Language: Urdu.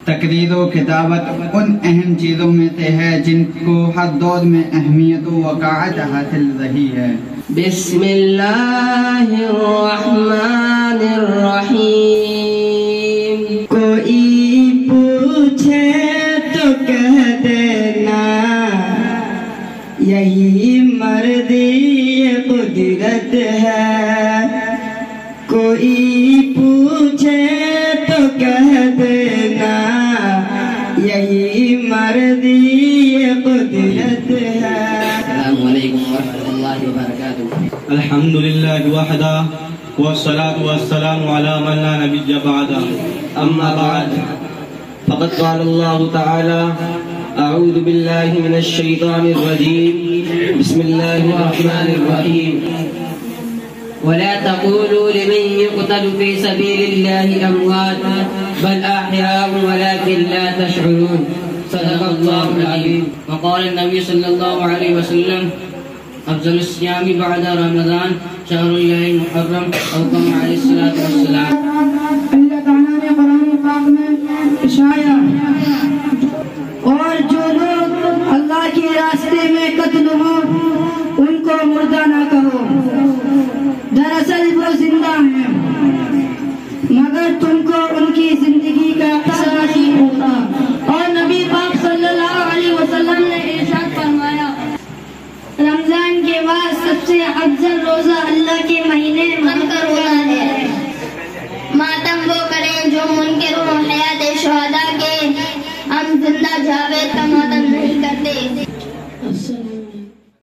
تقریر و خطابت ان اہم چیزوں میں سے ہے جن کو ہر دور میں اہمیت و وقاعت حاصل رہی ہے۔ بسم اللہ الرحمن الرحیم۔ کوئی پوچھے تو کہہ دینا یہی مردی قدرت ہے، کوئی پوچھے تو کہہ دینا یہی مردی قدرت ہے۔ السلام علیکم ورحمۃ اللہ وبرکاتہ۔ الحمد للہ وحدہ والصلاة والسلام علی من لا نبی بعدہ، اما بعد فقد قال اللہ تعالی اعوذ باللہ من الشیطان الرجیم، بسم اللہ الرحمن الرحیم۔ ولا تقولوا لمن يقتل في سبيل الله أموات بل أحياء ولكن لا تشعرون، صدق الله العظيم۔ وقال النبي صلى الله عليه وسلم أفضل الصيام بعد رمضان شهر الله المحرم، أو كما عليه الصلاة والسلام۔ اللہ تعالیٰ نے قرآن پاک میں اشارہ اور جو لوگ اللہ کے راستے میں قتل ہو ان کو مردہ نہ کہو، دراصل وہ زندہ ہیں مگر تم کو ان کی زندگی کا احساس نہیں ہوتا۔ اور نبی پاک صلی اللہ علیہ وسلم نے ارشاد فرمایا رمضان کے بعد سب سے افضل روزہ اللہ کے مہینے من کا روزہ ہے۔ ماتم وہ کریں جو منکر ہوں، حیات شہداء کے ہم زندہ جاوید